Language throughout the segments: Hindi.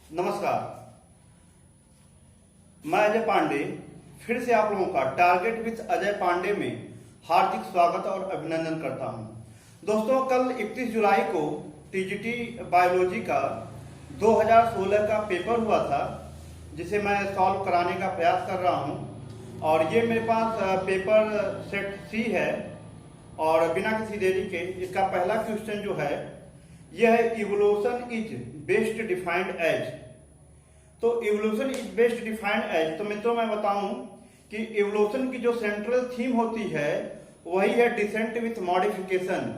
नमस्कार, मैं अजय पांडे फिर से आप लोगों का टारगेट विद अजय पांडे में हार्दिक स्वागत और अभिनंदन करता हूं। दोस्तों, कल 31 जुलाई को टीजीटी बायोलॉजी का 2016 का पेपर हुआ था, जिसे मैं सॉल्व कराने का प्रयास कर रहा हूं। और ये मेरे पास पेपर सेट सी है और बिना किसी देरी के इसका पहला क्वेश्चन जो है यह है, evolution is best defined as. तो evolution is best defined as, तो मित्रों मैं बताऊं कि इवोल्यूशन की जो सेंट्रल थीम होती है वही है डिसेंट विथ मॉडिफिकेशन।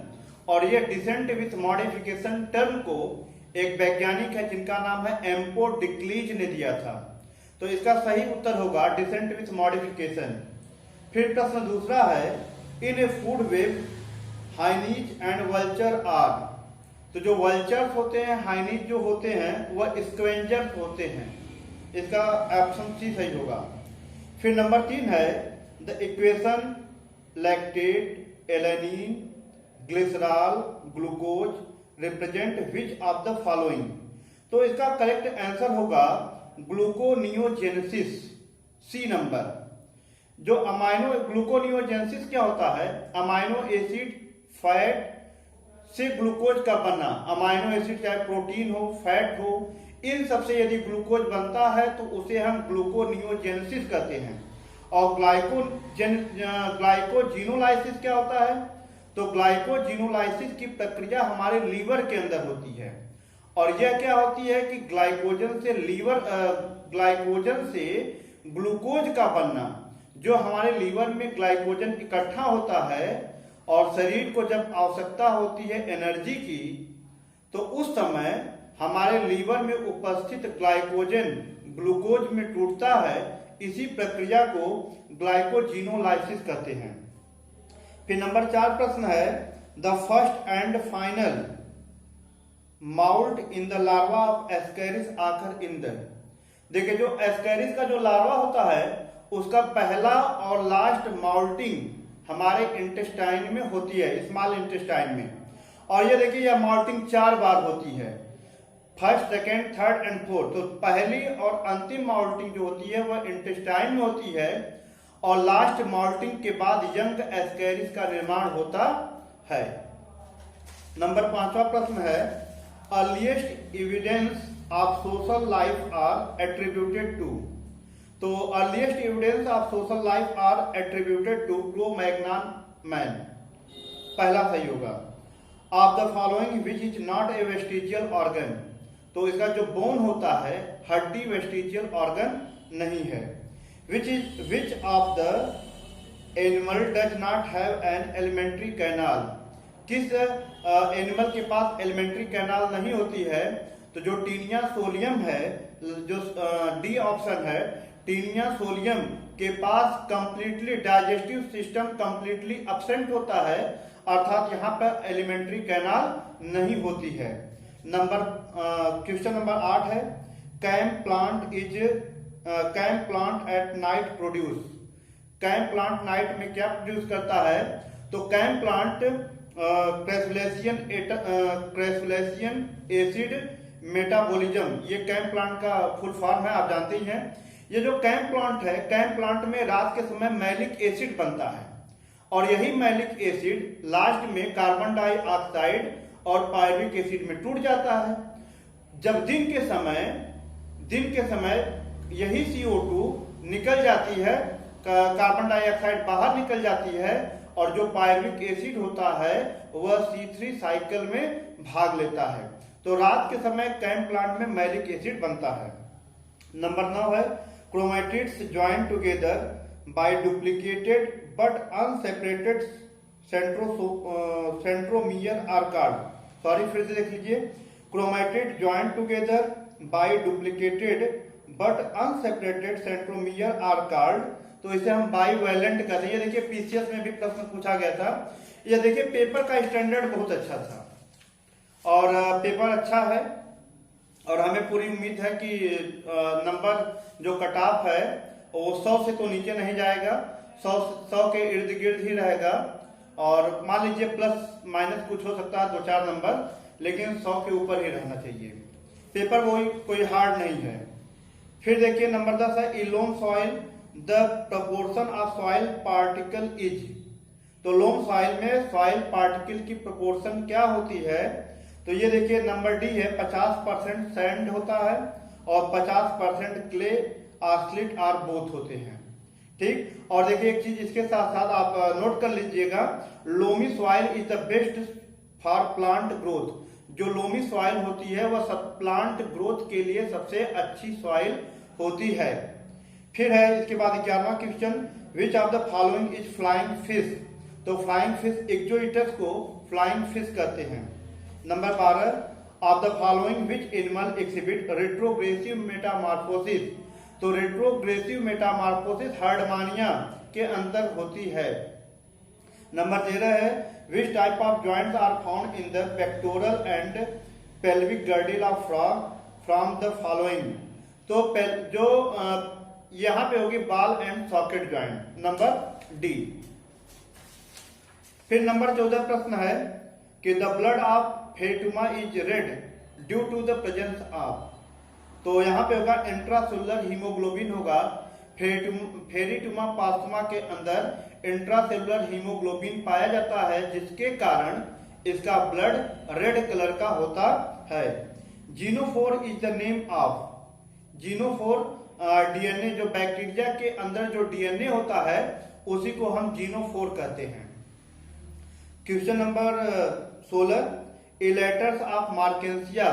और ये डिसेंट विथ मॉडिफिकेशन टर्म को एक वैज्ञानिक है जिनका नाम है एम्पोडिक्लीज ने दिया था। तो इसका सही उत्तर होगा डिसेंट विथ मॉडिफिकेशन। फिर प्रश्न दूसरा है, in a food web hyenas and vulture are. तो जो वल्चर्स होते हैं, हाइनीज जो होते हैं, वह स्क्वेंजर्स होते हैं। इसका ऑप्शन सी सही होगा। फिर नंबर 3 है, the equation lactate alanine glycerol glucose represent which of the following. तो इसका करेक्ट आंसर होगा ग्लूकोनियोजेनेसिस, सी नंबर। जो अमाइनो ग्लूकोनियोजेनेसिस क्या होता है? अमाइनो एसिड फैट से ग्लूकोज का बनना। अमाइनो एसिड चाहे प्रोटीन हो, फैट हो, इन सबसे यदि ग्लूकोज बनता है तो उसे हम ग्लूकोनियोजेनेसिस कहते हैं। और ग्लाइकोजिनोलाइसिस क्या होता है? तो ग्लाइकोजिनोलाइसिस की प्रक्रिया हमारे लीवर के अंदर होती है। और यह क्या होती है कि ग्लाइकोजन से ग्लूकोज का बनना। जो हमारे लीवर में ग्लाइकोजन इकट्ठा होता है और शरीर को जब आवश्यकता होती है एनर्जी की, तो उस समय हमारे लीवर में उपस्थित ग्लाइकोजन ग्लूकोज में टूटता है। इसी प्रक्रिया को ग्लाइकोजिनोलाइसिस कहते हैं। फिर नंबर 4 प्रश्न है, the first and final mould in the larva of Ascaris आखर इन द। देखिए, जो एस्केरिस का जो लार्वा होता है उसका पहला और लास्ट माउल्टिंग हमारे इंटेस्टाइन में होती है, स्मॉल इंटेस्टाइन में। और ये देखिए, यह माउल्टिंग 4 बार होती है, first, second, third and fourth. तो पहली और अंतिम माउल्टिंग जो होती है वह इंटेस्टाइन में होती है और लास्ट माउल्टिंग के बाद यंग एस्केरिस का निर्माण होता है। नंबर 5वां प्रश्न है, earliest evidence of social life are attributed to. तो earliest evidence of social life are attributed to Cro Magnon man, पहला सही होगा। Of the following which is not a vestigial organ. तो इसका जो बोन होता है, हड्डी वेस्टिजियल ऑर्गन नहीं है। Which of the animal does not have an alimentary canal. किस एनिमल के पास एलिमेंट्री कैनाल नहीं होती है? तो जो टीनिया सोलियम है, जो डी ऑप्शन है, टीनिया सोलियम के पास completely digestive system completely absent होता है, अर्थात यहाँ पर एलिमेंट्री कैनाल नहीं होती है। क्वेश्चन नंबर 8 है, CAM plant at night produce. CAM plant night में क्या प्रोड्यूस करता है? तो CAM plant crassulacean acid metabolism, ये कैम प्लांट का फुल फॉर्म है, आप जानते ही हैं। ये जो कैम प्लांट है, कैम प्लांट में रात के समय मैलिक एसिड बनता है और यही मैलिक एसिड लास्ट में कार्बन डाइऑक्साइड और पायरिक एसिड में टूट जाता है। जब दिन के समय यही CO2 निकल जाती है, कार्बन डाइऑक्साइड बाहर निकल जाती है और जो पायरिक एसिड होता है वह C3 साइकिल में भाग लेता है। तो रात के समय कैम प्लांट में मैलिक एसिड बनता है। नंबर 9 है, chromatids join together by duplicated but unseparated centromere are called. Sorry, फिर से देख लीजिए, chromatid join together by duplicated but unseparated centromere are called. तो इसे हम बाइवैलेंट कहते हैं। देखिए, पीसीएस में भी प्रश्न पूछा गया था। यह देखिए, पेपर का स्टैंडर्ड बहुत अच्छा था और पेपर अच्छा है और हमें पूरी उम्मीद है कि नंबर जो कट ऑफ है वो 100 से तो नीचे नहीं जाएगा, 100 के इर्द गिर्द ही रहेगा। और मान लीजिए प्लस माइनस कुछ हो सकता है, 2-4 नंबर, लेकिन 100 के ऊपर ही रहना चाहिए। पेपर वही कोई हार्ड नहीं है। फिर देखिए नंबर 10 है in loam soil the proportion of soil particle is. तो लोम सॉइल में सॉइल पार्टिकल की प्रोपोर्शन क्या होती है? तो ये देखिए नंबर डी है 50% सैंड होता है और 50% क्ले आर्सलिट आर बोथ होते हैं। ठीक, और देखिए एक चीज इसके साथ साथ आप नोट कर लीजिएगा, loamy soil is the best for plant growth. जो लोमी सॉइल होती है वह सब प्लांट ग्रोथ के लिए सबसे अच्छी सॉइल होती है। फिर है इसके बाद 11वां question, which of the following is flying fish. तो फ्लाइंग फिश इक्जोइटस को फ्लाइंग फिश कहते हैं। Number 12, of the following which animal exhibit retrogressive metamorphosis. तो रेट्रोग्रेसिव मेटामॉर्फोसिस हर्डमानिया के अंदर होती है। नंबर 13 है which type of joints are found in the pectoral and pelvic girdle of frog from the following. तो जो यहां पे होगी ball and socket joint, number D. फिर नंबर 14 प्रश्न है कि the blood of Pheretima is red due to the presence of. तो यहाँ पे होगा इंट्रासेलुलर हीमोग्लोबिन होगा। फेरिटुमा पास्टुमा के अंदर इंट्रासेलुलर हीमोग्लोबिन पाया जाता है जिसके कारण इसका ब्लड रेड कलर का होता है। Genophore is the name of. Genophore DNA, जो बैक्टीरिया के अंदर जो डीएनए होता है उसी को हम जीनोफोर कहते हैं। Question number 16, इलेटर्स of मार्केंसिया।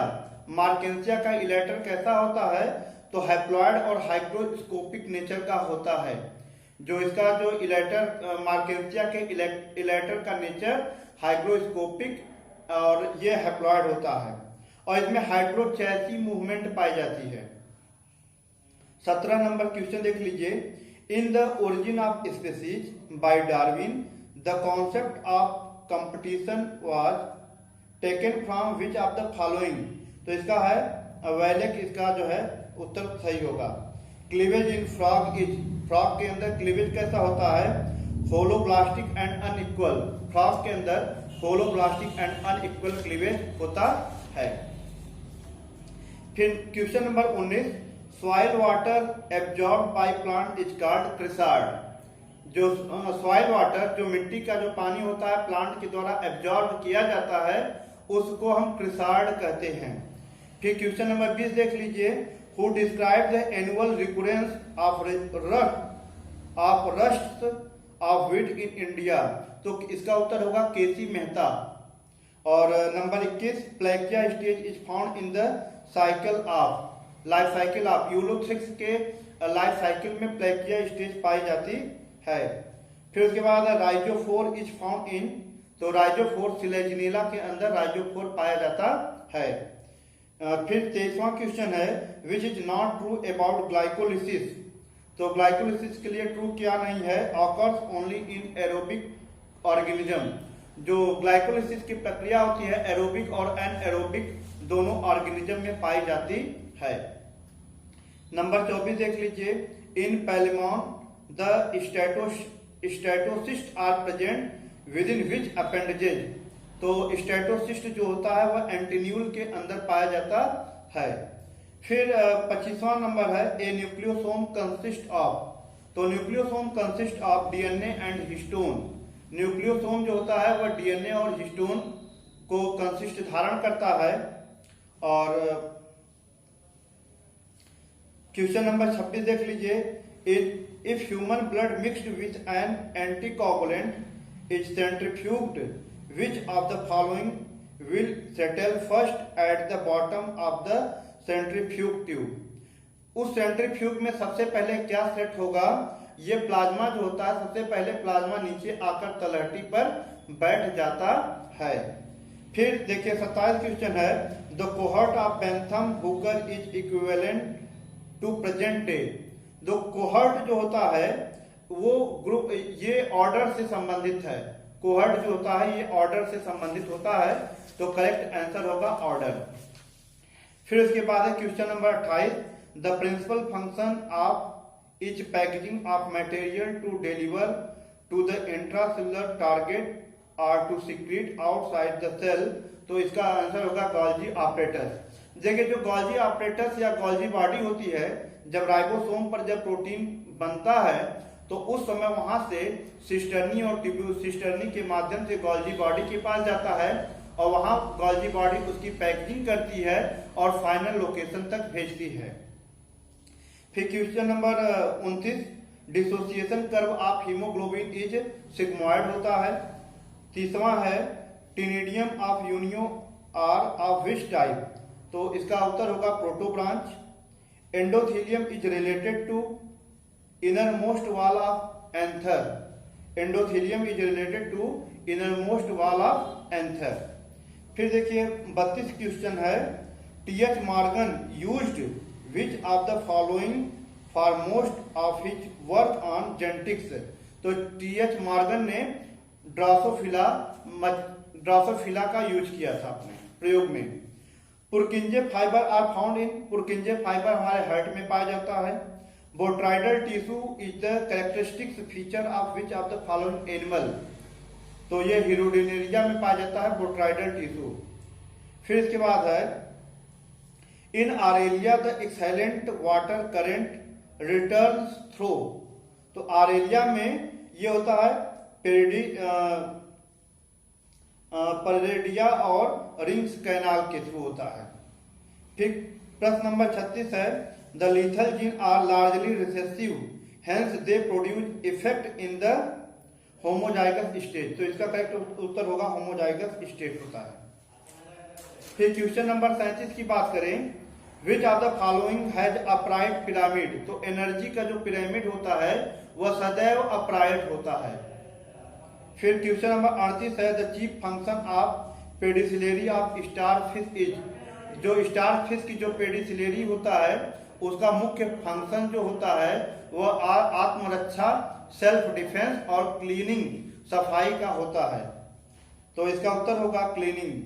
मार्केंसिया का इलेटर कैसा होता है? तो हैप्लॉइड और हाइग्रोस्कोपिक नेचर का होता है। जो इसका जो इलेटर मार्केंसिया के इलेटर का नेचर हाइग्रोस्कोपिक और ये हैप्लॉइड होता है और इसमें हाइड्रोचैसी मूवमेंट पाई जाती है। 17 नंबर क्वेश्चन देख लीजिए, in the origin of species bye Darwin the concept of competition was taken from which of the following. तो इसका है वैलेक, इसका जो है उत्तर सही होगा। Cleavage in frog is. Frog के अंदर क्लीवेज कैसा होता है? Holoblastic and unequal. फ्रॉग के अंदर होलोब्लास्टिक एंड अनइक्वल क्लीवेज होता है। फिर question number 19, soil water absorb by plant is called chresard. जो सॉइल वाटर, जो मिट्टी का जो पानी होता है प्लांट के द्वारा एब्जॉर्ब किया जाता है उसको हम क्रिसार्ड कहते हैं। फिर क्वेश्चन नंबर 20 देख लीजिए, who describe the annual recurrence of rust of wheat in India. तो इसका उत्तर होगा केसी मेहता। और number 21, plakea stage is found in the cycle of life cycle of Ulothrix के लाइफ साइकिल में प्लेक्या स्टेज पाई जाती है। फिर उसके बाद राइजोफोर इज फाउंड इन। तो राइजोफोर सिलेजिनेला के अंदर राइजोफोर पाया जाता है। फिर 23वां क्वेश्चन है, विच is not true about glycolysis. तो ग्लाइकोलिसिस के लिए ट्रू क्या नहीं है? Occurs only in aerobic organism. जो ग्लाइकोलिसिस की प्रक्रिया होती है एरोबिक और एनएरोबिक दोनों ऑर्गेनिज्म में पाई जाती है। नंबर 24 देख लीजिए, in Palaemon the statocyst are present with in which appendages. तो स्टेटोसिस्ट जो होता है वह एंटीन्यूल के अंदर पाया जाता है। फिर 25वां नंबर है, ए न्यूक्लियोसोम कंसिस्ट ऑफ। तो nucleosome consist of DNA and histone. Nucleosome जो होता है वह डीएनए और हिस्टोन को कंसिस्ट धारण करता है। और क्वेश्चन नंबर 26 देख लीजिए, if human blood mixed with an anticoagulant is centrifuged, which of the following will settle first at the bottom of the centrifuge tube। उस सेंट्रीफ्यूग में सबसे पहले क्या सेट होगा? ये प्लाज्मा जो होता है सबसे पहले प्लाज्मा नीचे आकर तलहटी पर बैठ जाता है। फिर देखिए 27 क्वेश्चन है, the cohort of Bentham Hooker is equivalent to present day. जो कोहर्ट जो होता है वो ग्रुप, ये ऑर्डर से संबंधित है। कोहर्ट जो होता है ये ऑर्डर से संबंधित होता है, तो करेक्ट आंसर होगा ऑर्डर। फिर उसके बाद है question number 28, the principal function of each packaging of material to deliver to the intracellular target और to secrete outside the cell. तो इसका आंसर होगा गोल्गी ऑपरेटर। देखिए जो गोल्जी ऑपरेटस या गोल्जी बॉडी होती है, जब राइबोसोम पर जब प्रोटीन बनता है तो उस समय वहां से सिस्टर्नी और ट्यूब्यूसिस्टर्नी के माध्यम से गोल्जी बॉडी के पास जाता है और वहां गोल्जी बॉडी उसकी पैकेजिंग करती है और फाइनल लोकेशन तक भेजती है। फिर question number 29, dissociation curve of haemoglobin is sigmoid होता है। तीसरा है ctenidium of Unio are of which type, तो इसका उत्तर होगा protobranch. Endothelium is related to inner most wall of anther, endothelium is related to inner most wall of anther. फिर देखिए 32 क्वेश्चन है, T H. Morgan used which of the following for most of his work on genetics, तो टी.एच. मॉर्गन ने ड्रोसोफिला का यूज किया था अपने प्रयोग में। Purkinje fibre are found in, Purkinje fibre हमारे हार्ट में पाया जाता है। Botryoidal tissue is the characteristics feature of which of the following animal, तो ये हिरोडिनेरिया में पाया जाता है बोट्राइडल टिश्यू। फिर इसके बाद है in Aurelia the excellent water current return through, तो आरेलिया में ये होता है पेरेडिया और रिंग्स कैनाल के थ्रू होता है। फिर प्रश्न नंबर 36 है, the lethal gene are largely recessive hence they produce effect in the homozygous state, तो इसका करेक्ट उत्तर होगा होमोजाइगस स्टेट होता है। फिर क्वेश्चन नंबर 37 की बात करें, विच of the following has upright pyramid, तो एनर्जी का जो पिरामिड होता है वह सदैव अपराइट होता है। फिर क्वेश्चन नंबर 38 है, the chief function of pedicellariae of star fish is, जो स्टार फिश की जो पेडिसिलेरी होता है उसका मुख्य फंक्शन जो होता है वह आत्मरक्षा, सेल्फ डिफेंस और क्लीनिंग, सफाई का होता है, तो इसका उत्तर होगा क्लीनिंग।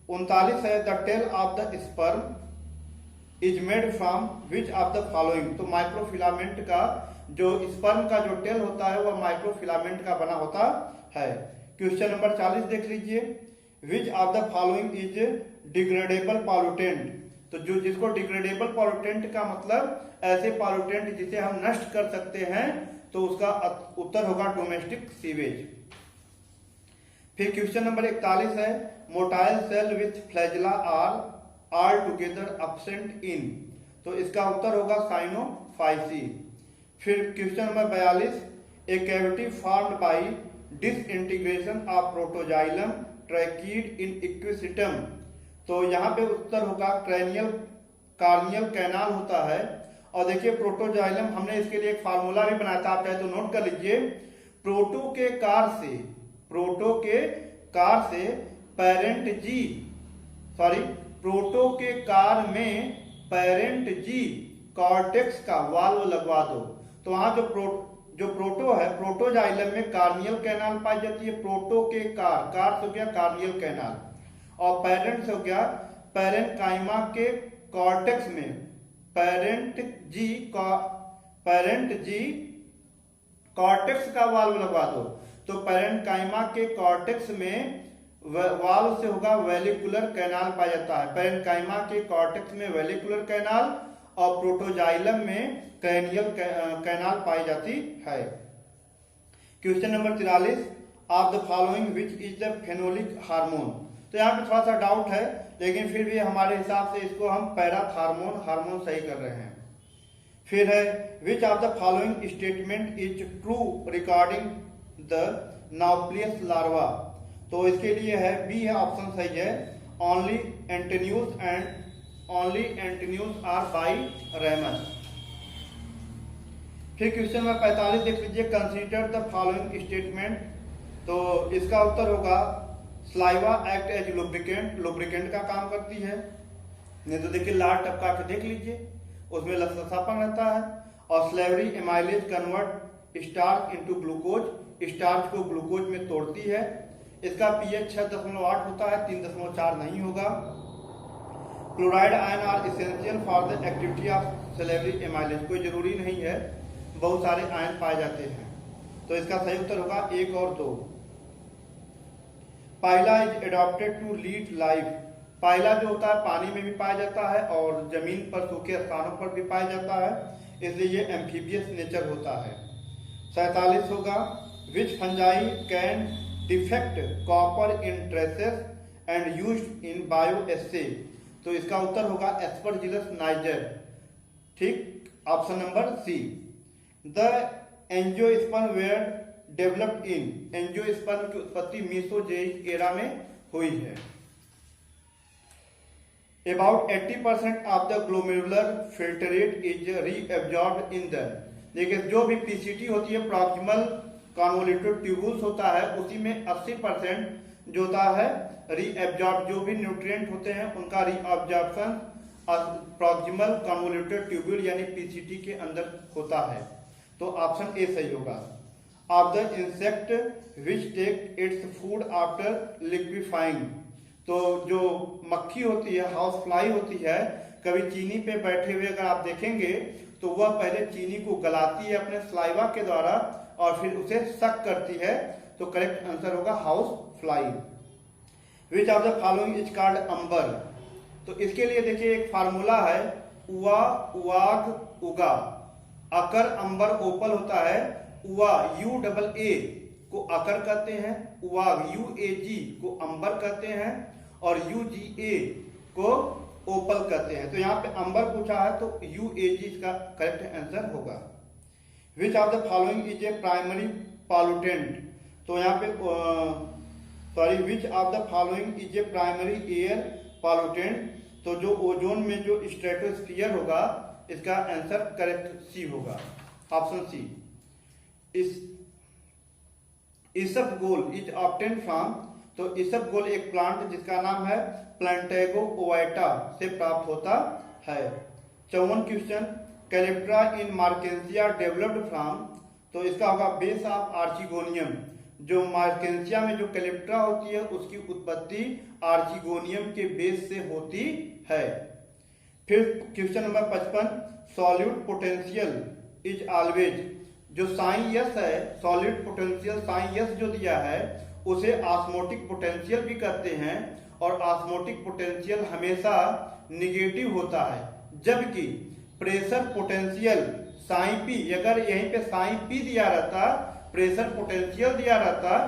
39 है, the tail of the sperm is made from which of the following, तो माइक्रोफिलामेंट का जो स्पर्म का जो टेल होता है वह माइक्रोफिलामेंट का बना होता है। क्वेश्चन नंबर 40 देख लीजिए, which of the following is degradable pollutant, तो जो जिसको डिग्रेडेबल पॉल्यूटेंट का मतलब ऐसे पॉल्यूटेंट जिसे हम नष्ट कर सकते हैं, तो उसका उत्तर होगा डोमेस्टिक सीवेज। फिर क्वेश्चन नंबर 41 है, motile cell with flagella are together absent in, तो इसका उत्तर होगा साइनोफाइसी। फिर question number 42, a cavity formed by disintegration of protoxylem tracheid in Equisetum, तो यहाँ पे उत्तर होगा कार्नियल कैनाल होता है। और देखिए प्रोटोजाइलम, हमने इसके लिए एक फार्मूला भी बनाया था, आप चाहे तो नोट कर लीजिए। प्रोटो के कार में पेरेंट जी कॉर्टेक्स का वाल्व लगवा दो, तो वहां जो प्रोटो है, प्रोटोजाइलम में कार्नियल कैनाल पाई जाती है। प्रोटो के कार हो गया कार्नियल कैनाल, और पेरेंट हो गया पेरेन्काइमा के कॉर्टेक्स में पेरेंट जी कॉर्टेक्स का वाल्व लगवा दो, तो पेरेन्काइमा के कॉर्टेक्स में वाल्व से होगा वेलिकुलर कैनाल पाया जाता है। पेरेन्काइमा के कॉर्टेक्स में वेलिकुलर कैनाल और प्रोटोजाइलम में क्रैनियल कैनाल पाई जाती है। Question number 43, of the following which is the phenolic hormone, तो यहाँ पे थोड़ा सा डाउट है, लेकिन फिर भी हमारे हिसाब से इसको हम हार्मोन सही कर रहे हैं। फिर है, which of the following statement is true regarding the nauplius larva, तो इसके लिए है बी है ऑप्शन सही है, only antennules are biramous. फिर क्वेश्चन नंबर 45 देख लीजिए, कंसीडर द फॉलोइंग स्टेटमेंट, तो इसका उत्तर होगा स्लाइवा एक्ट एज लुब्रिकेंट का काम करती है। नहीं तो देखिए लाल टपका के देख लीजिए, उसमें लसलसापन रहता है। और slavery amylase convert starch into glucose, starch को ग्लूकोज में तोड़ती है। इसका पीएच 6.8 होता है, 3.4 नहीं होगा। Chloride ion are essential for the activity of salivary amylase, कोई जरूरी नहीं है, बहुत सारे आयन पाए जाते हैं, तो इसका सही उत्तर होगा 1 और 2। Pila is adapted to lead life, Pila जो होता है पानी में भी पाया जाता है और जमीन पर सूखे स्थानों पर भी पाया जाता है, इसलिए ये एम्फीबियस नेचर होता है। 47 होगा, which fungi can detect copper in traces and used in bioassay. तो इसका उत्तर होगा एस्परजिलस नाइजर। ठीक, option number C. The angiosperm were developed in, angiosperm की उत्पत्ति मीसोजोइक एरा में हुई है। About 80% of the glomerular filtrate is reabsorbed in the, देखिए जो भी पीसीटी होती है प्रॉक्सिमल कन्वोल्यूटेड ट्यूबुल्स होता है, उसी में 80% जो होता है रीएब्जॉर्ब, जो भी न्यूट्रिएंट होते हैं उनका रीअब्जॉर्प्शन प्रॉक्सिमल कन्वोल्यूटेड ट्यूब्यूल यानी पीसीटी के अंदर होता है। तो ऑप्शन ए सही होगा। Of the insect which take its food after liquefying, तो जो मक्खी होती है, हाउस फ्लाई होती है, कभी चीनी पे बैठे हुए अगर आप देखेंगे तो वह पहले चीनी को गलाती है अपने स्लाइवा के द्वारा और फिर उसे सक करती है। तो करेक्ट आंसर होगा house fly. Which of the following is called amber, तो इसके लिए देखिए एक फार्मूला है, उवा उवाग उगा। अकर अंबर ओपल होता है, उवा UAA को अकर कहते हैं, उवाग UAG को अंबर कहते हैं और UGA को ओपल कहते हैं। तो यहाँ पे अंबर पूछा है तो UAG इसका करेक्ट आंसर होगा। विच of the following is a primary pollutant, तो यहाँ पे sorry which of the following is a primary air pollutant, तो जो ओजोन में जो स्ट्रेटोस्फीयर होगा इसका आंसर करेक्ट सी होगा, option C. Isabgol is obtained from, तो इसबगोल एक प्लांट जिसका नाम है प्लांटेगो ओवाइटा से प्राप्त होता है। 54 question, calyptra in Marchantia developed from, तो इसका होगा बेस ऑफ आर्चिगोनियम। जो मार्केंसिया में जो कैलेप्ट्रा होती है उसकी उत्पत्ति आर्चिगोनियम के बेस से होती है। फिर question number 55, solute potential is always, जो साइन यस है, सॉलिड पोटेंशियल साइन यस जो दिया है उसे ऑस्मोटिक पोटेंशियल भी कहते हैं और ऑस्मोटिक पोटेंशियल हमेशा निगेटिव होता है, जबकि प्रेशर पोटेंशियल साइन पी, अगर यहीं पे साइन पी दिया रहता, प्रेशर पोटेंशियल दिया रहता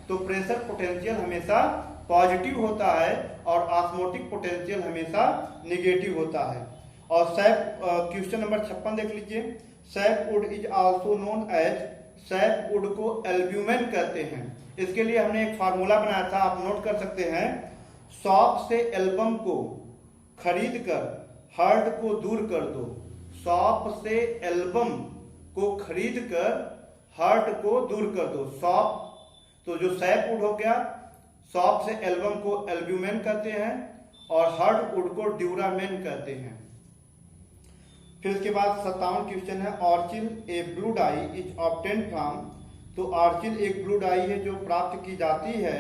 तो प्रेशर पोटेंशियल हमेशा पॉजिटिव होता है और ऑस्मोटिक पोटेंशियल हमेशा निगेटिव होता है। और सैप क्वेश्चन नंबर 56 देख लीजिए, sapwood is also known as, sapwood को एल्ब्यूमेन कहते हैं। इसके लिए हमने एक फार्मूला बनाया था, आप नोट कर सकते हैं। शॉप से एल्बम को खरीद कर हर्ट को दूर कर दो, शॉप से एल्बम को खरीद कर हर्ट को दूर कर दो। शॉप, तो जो सैपवुड हो गया, शॉप से एल्बम को एल्ब्यूमेन कहते हैं और हर्टवुड को ड्यूरामेन कहते हैं। फिर इसके बाद 57 क्वेश्चन है, orchil a blue dye is obtained from, तो ऑर्चिल एक ब्लू डाई है जो प्राप्त की जाती है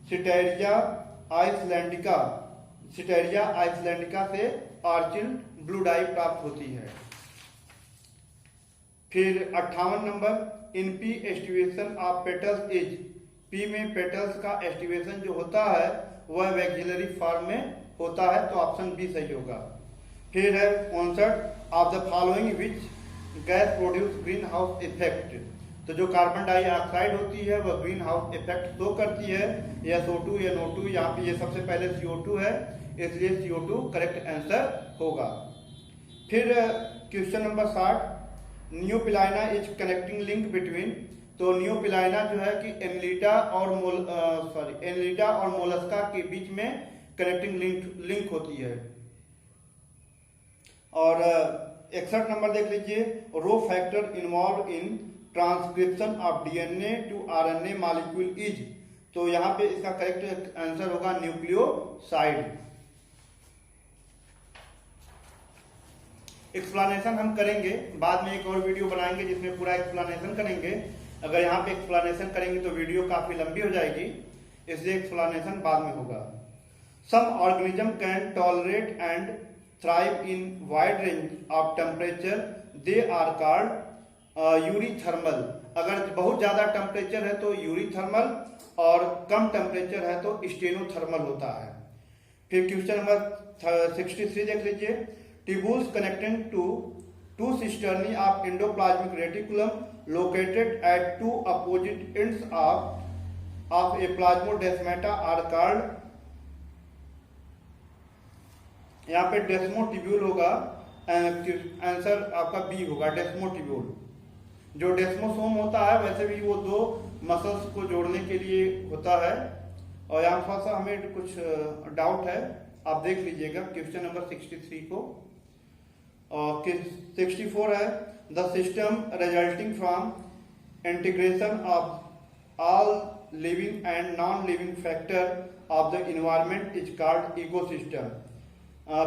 सिटेरिया आइसलैंडिका, सिटेरिया आइसलैंडिका से ऑर्चिल ब्लू डाई प्राप्त होती है। फिर 58 number, in P aestivation of petals is, P में पेटल्स का एस्टिवेशन जो होता है वह वैक्सिलरी फॉर्म में होता है, तो ऑप्शन बी सही होगा। फिर है 59, of the following which gas produce green house effect, तो जो कार्बन डाइऑक्साइड होती है वह ग्रीन हाउस इफेक्ट शो करती है, या SO2 या NO2, यहाँ पे ये सबसे पहले CO2 है इसलिए CO2 करेक्ट आंसर होगा। फिर question number 60, Neopilina is connecting link between, तो नियोपिलाइना जो है कि एनलिडा और मोलस्का के बीच में कनेक्टिंग लिंक होती है। और 61 नंबर देख लीजिए, rho factor involve in transcription of DNA to RNA molecule is, तो यहाँ पे इसका करेक्ट आंसर होगा न्यूक्लियोसाइड। एक्सप्लेनेशन हम करेंगे बाद में, एक और वीडियो बनाएंगे जिसमें पूरा एक्सप्लेनेशन करेंगे। अगर यहाँ पे एक्सप्लेनेशन करेंगे तो वीडियो काफी लंबी हो जाएगी, इसलिए एक्सप्लेनेशन बाद में होगा। Some organism can tolerate and thrive in wide range of temperature, they are called eurythermal. अगर बहुत ज्यादा टेम्परेचर है तो यूरीथर्मल और कम टेम्परेचर है तो स्टेनोथर्मल होता है। फिर क्वेश्चन नंबर 63 देख लीजिए। Tubules connecting to two cisternae of endoplasmic reticulum located at two opposite ends of a plasmodesmata are called, यहाँ पे डेस्मोटिब्यूल होगा, आंसर आपका बी होगा डेस्मोटिब्यूल। जो डेस्मोसोम होता है वैसे भी वो दो मसल्स को जोड़ने के लिए होता है। और यहाँ थोड़ा सा हमें कुछ डाउट है, आप देख लीजिएगा क्वेश्चन नंबर 63 को। और 64 है the system resulting from integration of all living and non living factor of the environment is called ecosystem.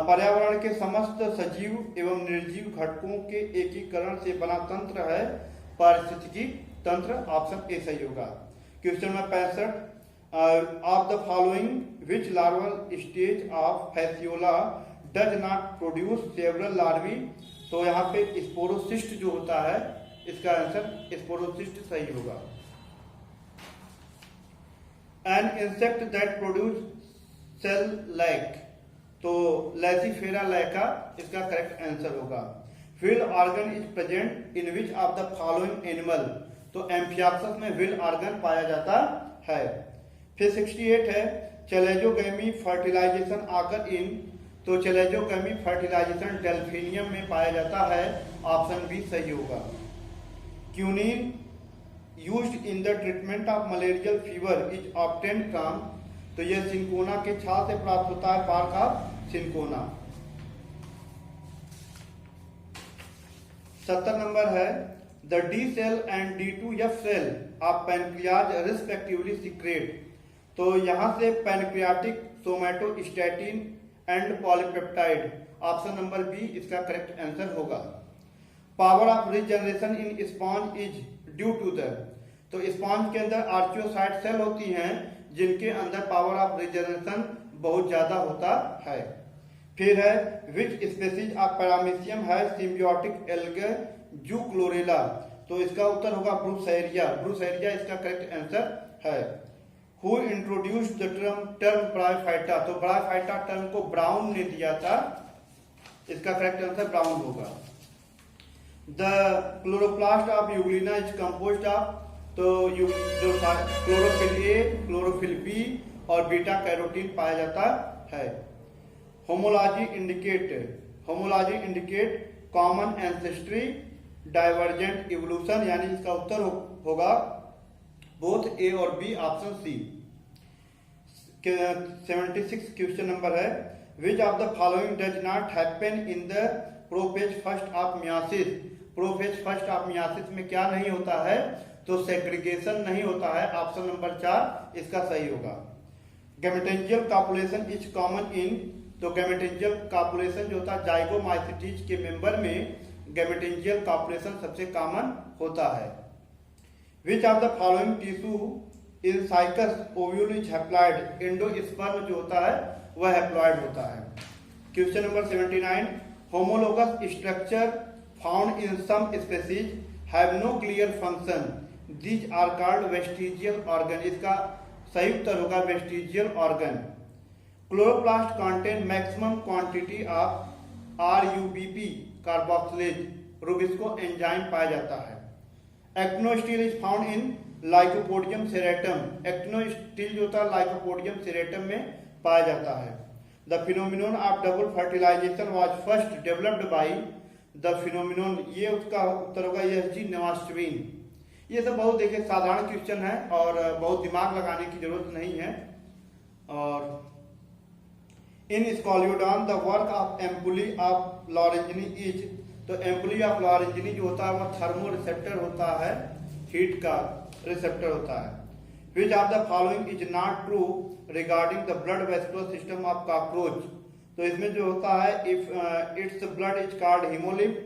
पर्यावरण के समस्त सजीव एवं निर्जीव घटकों के एकीकरण से बना तंत्र है पारिस्थितिकी तंत्र, ऑप्शन ए सही होगा। Question number 65 of the following which larval stage of Fasciola does not produce several larvae. तो यहाँ पे स्पोरोसिस्ट जो होता है इसका आंसर स्पोरोसिस्ट सही होगा। An insect that produce cell like, तो लैसीफेरा लैका इसका करेक्ट आंसर होगा। Wheel organ is present in which of the following animal, तो एम्फियाक्सस में व्हील ऑर्गन पाया जाता है। फिर 68 है चैलेजोगैमी फर्टिलाइजेशन आकर इन, तो चैलेजोगैमी फर्टिलाइजेशन डेल्फिनियम में पाया जाता है, ऑप्शन बी सही होगा। Quinine used in the treatment of malarial fever is obtained from, तो यह सिंकोना के छाल से प्राप्त होता है, पार्क ऑफ सिंकोना। 70 नंबर है the D cell and D2F cell of pancreas respectively secrete, तो यहां से pancreatic somatostatin and polypeptide, option number B इसका करेक्ट आंसर होगा। Power of regeneration in sponge is due to the, तो स्पॉन्ज के अंदर आर्चियोसाइट सेल होती हैं जिनके अंदर पावर ऑफ रीजनरेशन बहुत ज्यादा होता है। फिर है विच स्पेसीज ऑफ पैरामीशियम है सिम्बियोटिक एल्गे जूक्लोरेला, तो इसका उत्तर होगा ब्रूसेरिया, ब्रूसेरिया इसका करेक्ट आंसर है। Who introduce the term bryophyta, तो ब्रायोफाइटा टर्म को ब्राउन ने दिया था, इसका करेक्ट आंसर ब्राउन होगा। The chloroplast of Euglena is composed of, तो जो क्लोरोफिल ए, क्लोरोफिल बी और बीटा कैरोटीन पाया जाता है। Homology indicate common ancestry divergent evolution, यानी इसका उत्तर होगा बोथ ए और B, option C. 76 question number है which of the following does not happen in the prophase first of meiosis, prophase first of meiosis में क्या नहीं होता है, तो सेग्रीगेशन नहीं होता है, ऑप्शन नंबर 4 इसका सही होगा। गैमेटेंजियल कॉपुलेशन इज कॉमन इन, तो गैमेटेंजियल कॉपुलेशन जो होता है जाइगोमाइसिटीज के मेंबर में गैमेटेंजियल कॉपुलेशन सबसे कॉमन होता है। Which of the following tissue in Cycas ovule is haploid, endosperm जो होता है वह हैप्लॉइड होता है। Question number 79 homologous structure found in some species have no clear function, these are called vestigial organ, इसका सही उत्तर होगा vestigial organ. Chloroplast contain maximum quantity of RUBP carboxylase, rubisco enzyme पाया जाता है। Actinostele is found in Lycopodium serratum, actinostele जो होता है लाइकोपोडियम सेरेटम में पाया जाता है। The phenomenon of double fertilization was first developed by the phenomenon, ये उसका उत्तर होगा ESG नेवास्टविन। ये सब बहुत देखिए साधारण क्वेश्चन है और बहुत दिमाग लगाने की जरूरत नहीं है। और in Scoliodon the work of ampullae of Lorenzini is, तो एम्पुली ऑफ लॉरेंजिनी जो होता है वह थर्मो रिसेप्टर होता है, हीट का रिसेप्टर होता है। Which of the following is not true regarding the blood vascular system of cockroach, तो इसमें जो होता है if its blood is called haemolymph,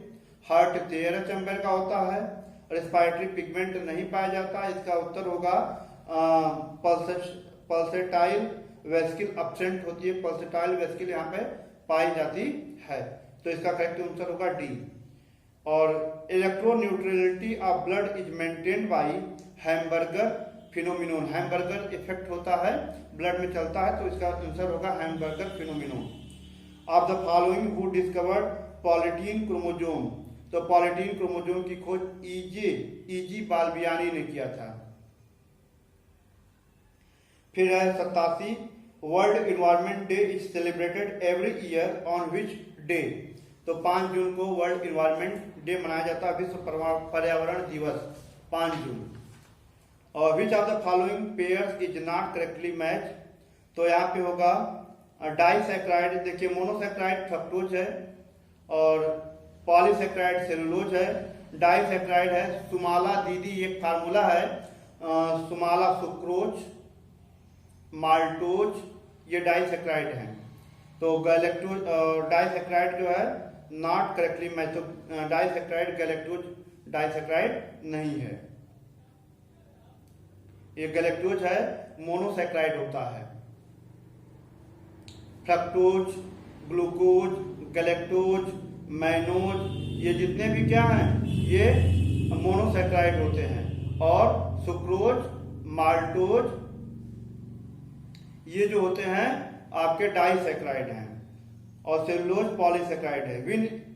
heart 13 chamber का होता है, रेस्पिरेटरी पिगमेंट नहीं पाया जाता, इसका उत्तर होगा पल्सेटाइल वेस्किल एब्सेंट होती है, पल्सेटाइल वेस्किल यहाँ पे पाई जाती है, तो इसका करेक्ट आंसर होगा डी। और electroneutrality of blood is maintained by Hamburger phenomenon, Hamburger effect होता है ब्लड में चलता है, तो इसका आंसर होगा Hamburger phenomenon. Of the following who discovered polytene chromosome, तो पॉलीटीन क्रोमोजोम की खोज ईजी बाल्बियानी ने किया था। फिर है 87, world environment day is celebrated every year on which day, तो 5 जून को वर्ल्ड इन्वायरमेंट डे मनाया जाता है, विश्व पर्यावरण दिवस 5 जून। और विच of the following pairs is not correctly match, तो यहाँ पे होगा डाइसैक्राइड, देखिए मोनोसैक्राइड फ्रक्टोज है और पॉलीसैक्राइड सेलुलोज है, डाइसैक्राइड है सुमाला दीदी, एक फार्मूला है सुमाला सुक्रोज माल्टोज, ये डाइसैक्राइड है। तो गैलेक्टोज डाइसैक्राइड जो है नॉट करेक्टली मैच, तो डाइसैक्राइड गैलेक्टोज डाइसैक्राइड नहीं है, ये गैलेक्टोज है मोनोसैक्राइड होता है। फ्रक्टोज, ग्लूकोज, गैलेक्टोज, मैनोज, ये जितने भी क्या हैं ये मोनोसैक्राइड होते हैं, और सुक्रोज, माल्टोज ये जो होते हैं आपके डाइसैक्राइड हैं, और सेलुलोज पॉलीसैक्राइड है।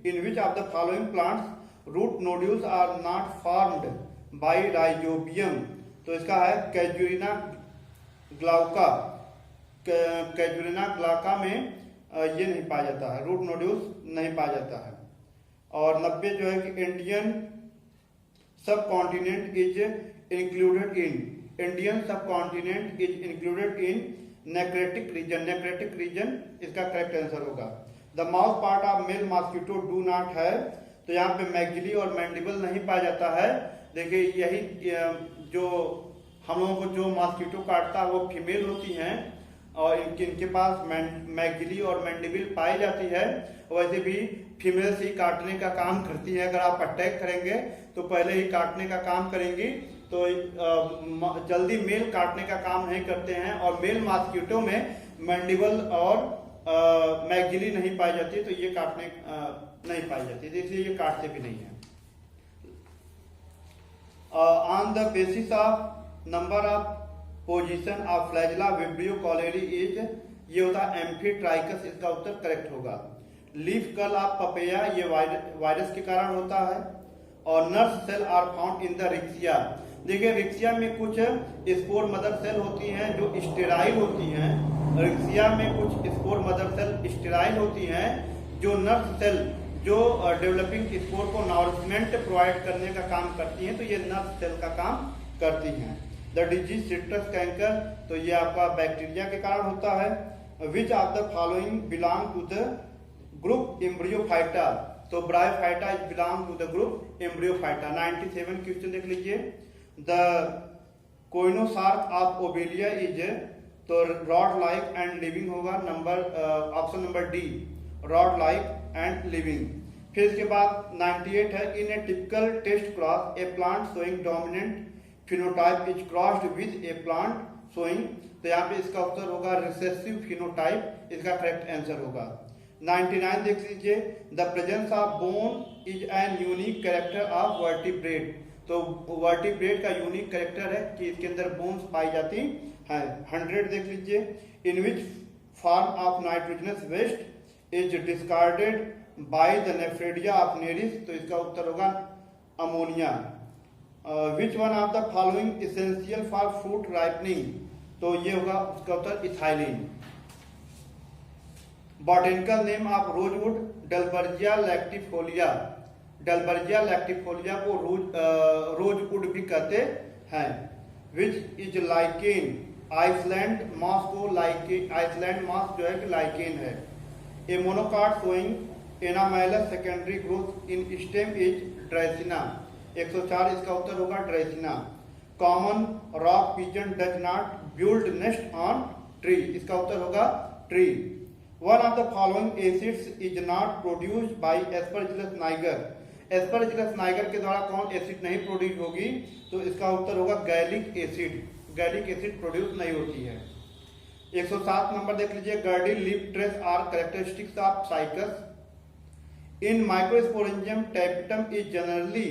In which of the following plants root nodules are not formed by Rhizobium, तो इसका है कैजुरिना ग्लाउका, कैजुरिना ग्लाउका में ये नहीं पाया जाता है, रूट नोड्यूल्स नहीं पाया जाता है। और 90 जो है कि Indian subcontinent is included in, Indian subcontinent is included in Nearctic region, Nearctic region इसका करेक्ट आंसर होगा। The mouth part of male mosquito do not है, तो यहाँ पे मैगजिली और मैंडिबल नहीं पाया जाता है। देखिए यही जो हम लोगों को जो मॉस्किटो काटता है वो फीमेल होती हैं, और इनके पास मैगजिली और मैंडिबल पाई जाती है, वैसे भी फीमेल से ही काटने का काम करती है। अगर आप अटैक करेंगे तो पहले ही काटने का काम करेंगी, तो जल्दी मेल काटने का काम नहीं करते हैं, और मेल मॉस्किटो में मैंडिबल और मैगजिली नहीं पाई जाती, तो ये काटने नहीं पाई जाती, इसलिए ये काटते भी नहीं है। On the basis of number of position of flagella Vibrio cholerae is, ये होता है एम्फीट्राइकस, इसका उत्तर करेक्ट होगा। लीफ कर्ल ऑफ पपेया, ये वायरस के कारण होता है। और nurse cell are found in the Riccia, देखिए रिक्सिया में कुछ स्पोर मदर सेल होती हैं जो स्टेराइल होती हैं, रिक्सिया में कुछ स्पोर मदर सेल स्टेराइल होती हैं, जो नर्स सेल जो डेवलपिंग स्पोर को नॉरिशमेंट प्रोवाइड करने का काम करती हैं, तो ये नर्स सेल का काम करती हैं। द डिजीज सिट्रस कैंकर, तो ये आपका बैक्टीरिया के कारण होता है। Which of the following belong to the group Embryophyta, तो Bryophyta is belong to the group Embryophyta. 97 question देख लीजिए। The coenosarc of Obelia is, तो रॉड लाइक एंड लिविंग होगा, option number D, rod like and living. फिर इसके बाद 98 है, in a typical test cross a plant showing dominant phenotype is crossed with a plant showing, तो यहाँ पे इसका उत्तर होगा रिसेसिव फिनोटाइप, इसका करेक्ट आंसर होगा। 99 देख लीजिए। The presence of bone is an unique character of vertebrate, तो वर्टिब्रेट का यूनिक कैरेक्टर है कि इसके अंदर बोन्स पाई जाती हैं। 100 देख लीजिए। In which form of nitrogenous waste is discarded by the nephridia of Nereis, तो इसका उत्तर होगा ammonia. Which one of the following essential for fruit ripening, तो ये होगा उसका उत्तर ethylene. Botanical name of rosewood Dalbergia latifolia, Dalbergia latifolia को रोजवुड भी कहते हैं। Which is lichen, Iceland moss को लाइकेन, आइसलैंड मॉस जो है कि लाइकेन है। A monocot showing anomalous secondary growth in stem is ड्रेसिना, 104 इसका उत्तर होगा ड्रेसिना। Common rock pigeon does not build nest on tree, इसका उत्तर होगा tree. One of the following acids is not produced by Aspergillus Niger, Aspergillus Niger के द्वारा कौन एसिड नहीं प्रोड्यूस होगी, तो इसका उत्तर होगा gallic acid, gallic acid produce नहीं होती है। 107 नंबर देख लीजिए। Girdle leaf trace are characteristics of Cycas. In microsporangium tapetum is generally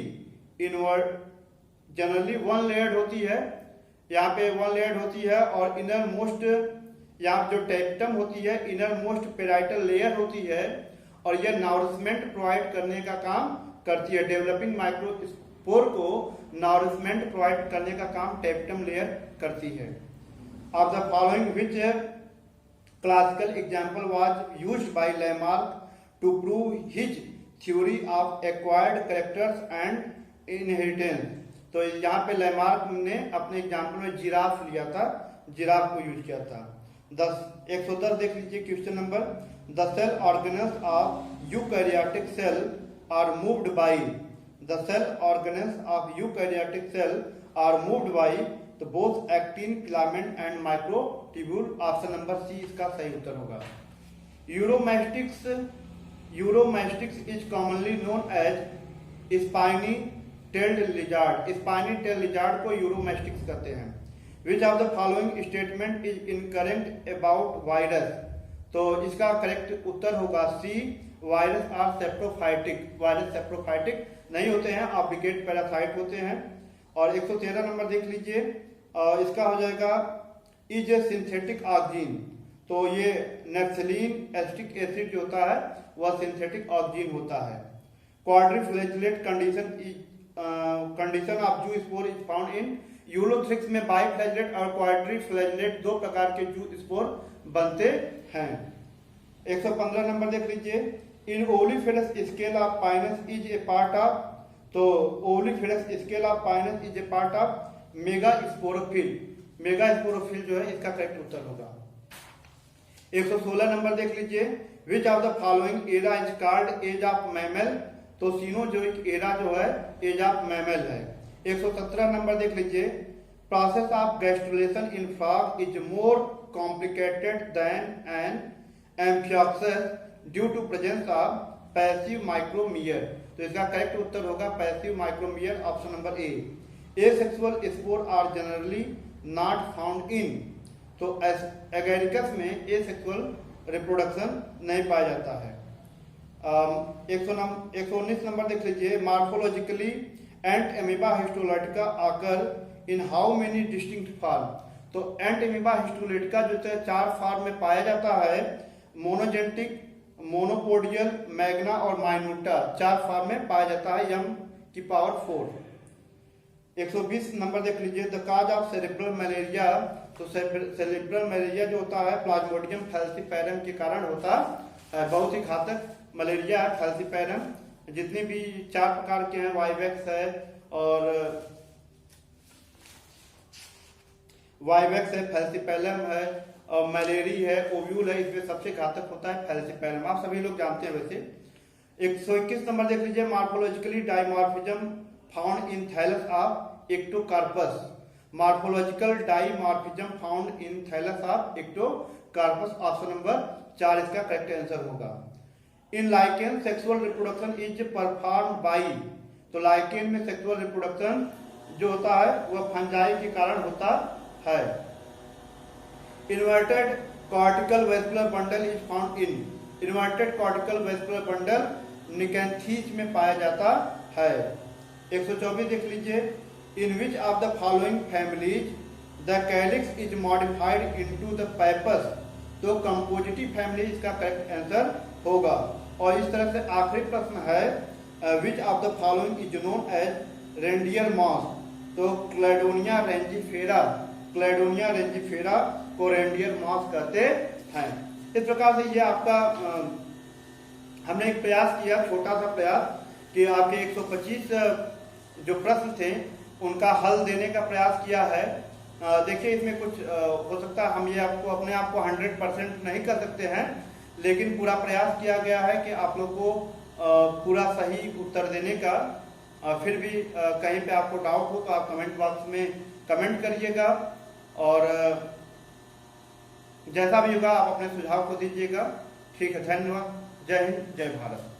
inward, generally one layered होती है, यहाँ पे वन लेयर्ड होती है, और इनर मोस्ट यहाँ जो टेप्टम होती है इनर मोस्ट पेराइटल लेयर होती है और यह नाउरिशमेंट प्रोवाइड करने का काम करती है। डेवलपिंग माइक्रोस्पोर को नाउरिशमेंट प्रोवाइड करने का काम टेप्टम लेयर करती है। Of the following which classical example was used by Lamarck to prove his theory of acquired characters and inheritance. तो यहाँ पे लैमार्क ने अपने एग्जाम्पल में जिराफ लिया था, जिराफ को यूज किया था। 110 देख लीजिए question number. The cell organelles of eukaryotic cell are moved by, the cell organelles of eukaryotic cell are moved by तो both actin, filament and microtubule. Option number C इसका सही उत्तर होगा। Uromastix is commonly known as spiny tailed lizard. Spiny tailed lizard को यूरोमैस्टिक्स कहते हैं। Which of the following statement is incorrect about virus. तो इसका करेक्ट उत्तर होगा C, virus are saprophytic. Virus saprophytic नहीं होते हैं, ऑब्लिगेट पैरासाइट होते हैं। और 113 नंबर देख लीजिए, इसका हो जाएगा इज ए सिंथेटिक ऑक्सीजन। तो ये नेफ्थलीन एसिटिक एसिड जो होता है वह सिंथेटिक ऑक्सीजन होता है। क्वाड्रिफ्लैजेलेट कंडीशन ऑफ जू spore is found in Ulothrix में बाइफ्लैजेलेट और क्वाड्रिफ्लैजेलेट दो प्रकार के जू स्पोर बनते हैं। 115 नंबर देख लीजिए। In ovuliferous scale of Pinus is a part of, तो ovuliferous scale of Pinus is a part of megasporophyll. Megasporophyll जो है इसका करेक्ट उत्तर होगा। 116 नंबर देख लीजिए। Which of the following era is called age of mammal. तो सीनोजोइक एरा जो है एज ऑफ मैमल है। 117 नंबर देख लीजिए। Process of gastrulation in frog is more complicated than an Amphioxus due to presence of passive micromere. तो इसका करेक्ट उत्तर होगा passive micromere, option number A. Asexual spore are generally not found in. तो एगेरिकस में एसेक्सुअल रिप्रोडक्शन नहीं पाया जाता है। 119 नंबर देख लीजिए। मार्फोलॉजिकली एंट एमीबा हिस्टोलाइटिका आकर in how many distinct form. तो एंट एमीबा हिस्टोलाइटिका जो है 4 फॉर्म में पाया जाता है। मोनोजेनेटिक, मोनोपोडियल, मैग्ना और माइन्यूटा 4 फॉर्म में पाया जाता है, m की पावर 4। 120 नंबर देख लीजिए। The cause of cerebral malaria. तो सेरेब्रल मलेरिया जो होता है प्लाज्मोडियम फैल्सीपैरम के कारण होता है। बहुत ही घातक मलेरिया है फैल्सीपैरम। जितने भी 4 प्रकार के हैं, वाइवेक्स है और फैल्सीपैरम है और मलेरी है, ओव्यूल है, इसमें सबसे घातक होता है फैल्सीपैरम। आप सभी लोग जानते हैं वैसे। 121 नंबर देख लीजिए। Morphologically dimorphism found in thallus of Ectocarpus. Morphological dimorphism found in thallus of Ectocarpus, option number 4 इसका करेक्ट आंसर होगा। In lichen sexual reproduction is perform by. तो लाइकेन में सेक्सुअल रिप्रोडक्शन जो होता है वह फंजाई के कारण होता है। Inverted cortical vascular bundle is found in. Inverted cortical vascular bundle Nyctanthes में पाया जाता है। 124 देख लीजिए। In which of the following families the calyx is modified into the pappus. तो कंपोजिटिव फैमिली इसका करेक्ट आंसर होगा। और इस तरह से आखिरी प्रश्न है which of the following is known as reindeer moss. तो क्लेडोनिया रेंजिफेरा, क्लेडोनिया रेंजिफेरा को रेंडियर मॉस कहते हैं। इस प्रकार से ये आपका हमने एक प्रयास किया, छोटा सा प्रयास, कि आपके 125 जो प्रश्न थे उनका हल देने का प्रयास किया है। देखिए इसमें कुछ हो सकता है हम ये आपको अपने आप को 100% नहीं कर सकते हैं, लेकिन पूरा प्रयास किया गया है कि आप लोग को पूरा सही उत्तर देने का। फिर भी कहीं पे आपको डाउट हो तो आप कमेंट बॉक्स में कमेंट करिएगा और जैसा भी होगा आप अपने सुझाव को दीजिएगा। ठीक है, धन्यवाद। जय हिंद, जय भारत।